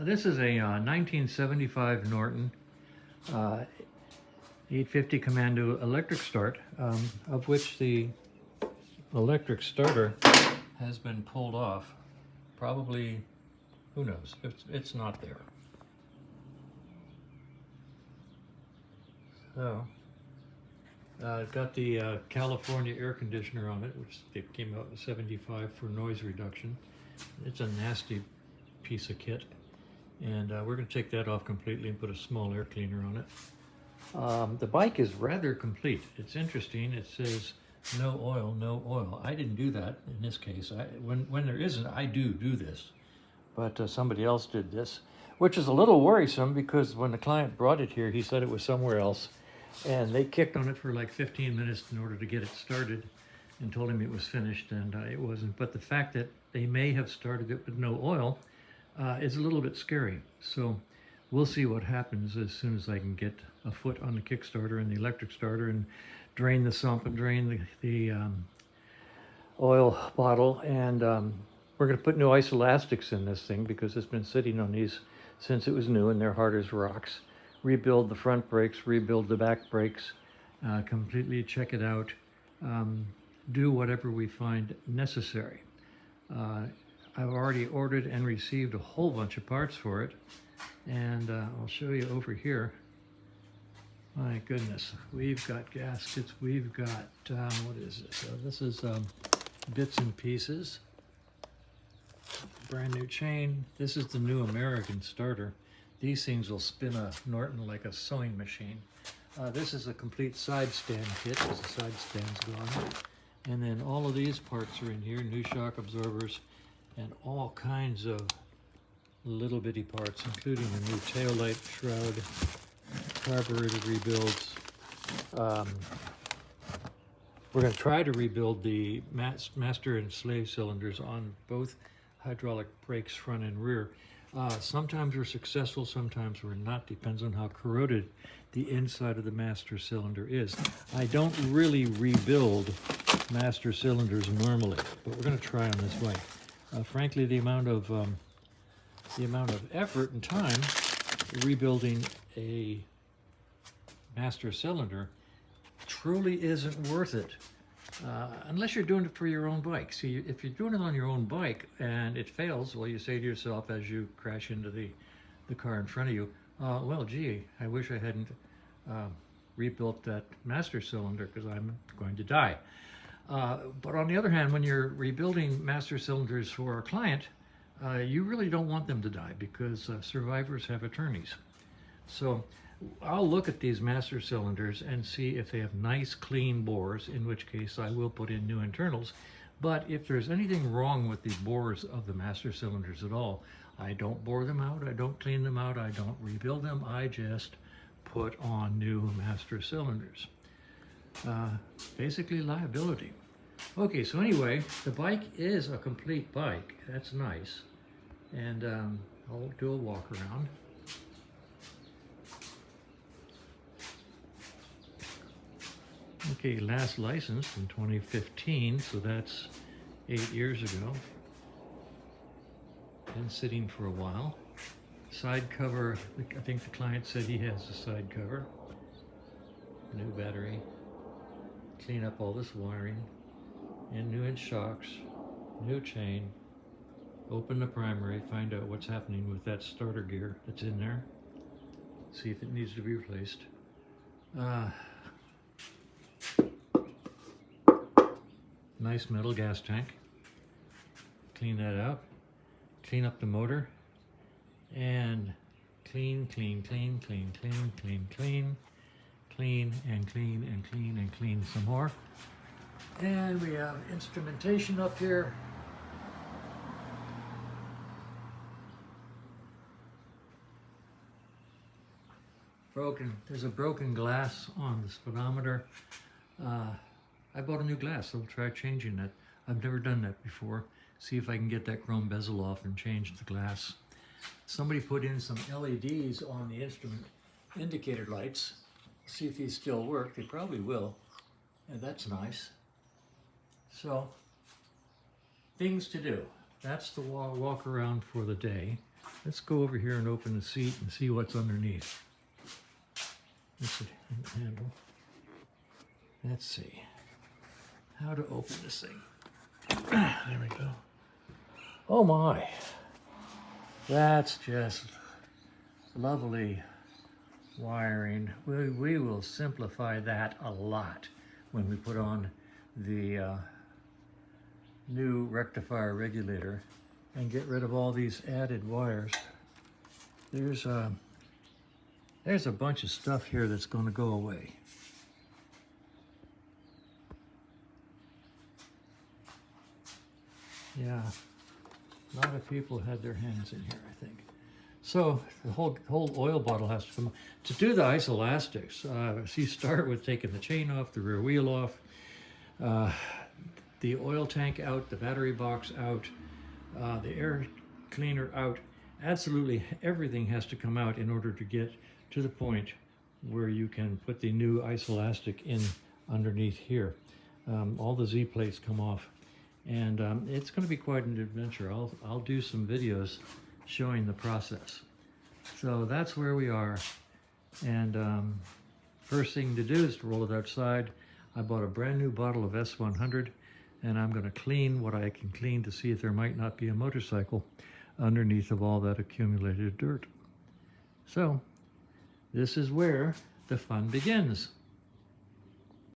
This is a 1975 Norton 850 Commando electric start, of which the electric starter has been pulled off. Probably, who knows, it's not there. So, I've got the California air conditioner on it, which they came out with 75 for noise reduction. It's a nasty piece of kit. And we're going to take that off completely and put a small air cleaner on it. The bike is rather complete. It's interesting. It says no oil, no oil. I didn't do that in this case. When there isn't, I do this. But somebody else did this, which is a little worrisome because when the client brought it here, he said it was somewhere else. And they kicked on it for like 15 minutes in order to get it started and told him it was finished, and it wasn't. But the fact that they may have started it with no oil is a little bit scary. So we'll see what happens as soon as I can get a foot on the Kickstarter and the electric starter and drain the sump and drain the oil bottle. And we're going to put new iso-elastics in this thing because it's been sitting on these since it was new and they're hard as rocks. Rebuild the front brakes, rebuild the back brakes, completely check it out, do whatever we find necessary. I've already ordered and received a whole bunch of parts for it, and I'll show you over here. My goodness, we've got gaskets, we've got, what is this? This is bits and pieces, brand new chain. This is the new American starter. These things will spin a Norton like a sewing machine. This is a complete side stand kit because the side stand's gone. And then all of these parts are in here, new shock absorbers, and all kinds of little bitty parts, including a new taillight shroud, carburetor rebuilds. We're going to try to rebuild the master and slave cylinders on both hydraulic brakes, front and rear. Sometimes we're successful, sometimes we're not, depends on how corroded the inside of the master cylinder is. I don't really rebuild master cylinders normally, but we're going to try on this bike. Frankly, the amount of effort and time rebuilding a master cylinder truly isn't worth it. Unless you're doing it for your own bike. See, if you're doing it on your own bike and it fails, well, you say to yourself as you crash into the car in front of you, well, gee, I wish I hadn't rebuilt that master cylinder because I'm going to die. But on the other hand, when you're rebuilding master cylinders for a client, you really don't want them to die because survivors have attorneys. So I'll look at these master cylinders and see if they have nice clean bores, in which case I will put in new internals. But if there's anything wrong with the bores of the master cylinders at all, I don't bore them out, I don't clean them out, I don't rebuild them, I just put on new master cylinders. Basically liability. Okay, so anyway, the bike is a complete bike. That's nice. And I'll do a walk around. Okay, last licensed in 2015, so that's 8 years ago. Been sitting for a while. Side cover, I think the client said he has a side cover. New battery. Clean up all this wiring. And new inch shocks. New chain. Open the primary, find out what's happening with that starter gear that's in there. See if it needs to be replaced. Nice metal gas tank. Clean that out. Clean up the motor. And clean, clean, clean, clean, clean, clean, clean. Clean and clean and clean and clean some more. And we have instrumentation up here. Broken. There's a broken glass on the speedometer. I bought a new glass, so we'll try changing that. I've never done that before. See if I can get that chrome bezel off and change the glass. Somebody put in some LEDs on the instrument indicator lights. See if these still work. They probably will. And that's nice. So, things to do. That's the walk around for the day. let's go over here and open the seat and see what's underneath. This is the handle. Let's see how to open this thing. There we go. Oh my, that's just lovely wiring. We will simplify that a lot when we put on the new rectifier regulator and get rid of all these added wires. There's a bunch of stuff here that's going to go away. Yeah, a lot of people had their hands in here, I think. So the whole oil bottle has to come on. To do the isoelastics, so you start with taking the chain off, the rear wheel off, the oil tank out, the battery box out, the air cleaner out. Absolutely everything has to come out in order to get to the point where you can put the new isoelastic in underneath here. All the Z plates come off, and it's going to be quite an adventure. I'll do some videos showing the process. So that's where we are, and first thing to do is to roll it outside. I bought a brand new bottle of S100, and I'm going to clean what I can clean to see if there might not be a motorcycle underneath of all that accumulated dirt. So this is where the fun begins.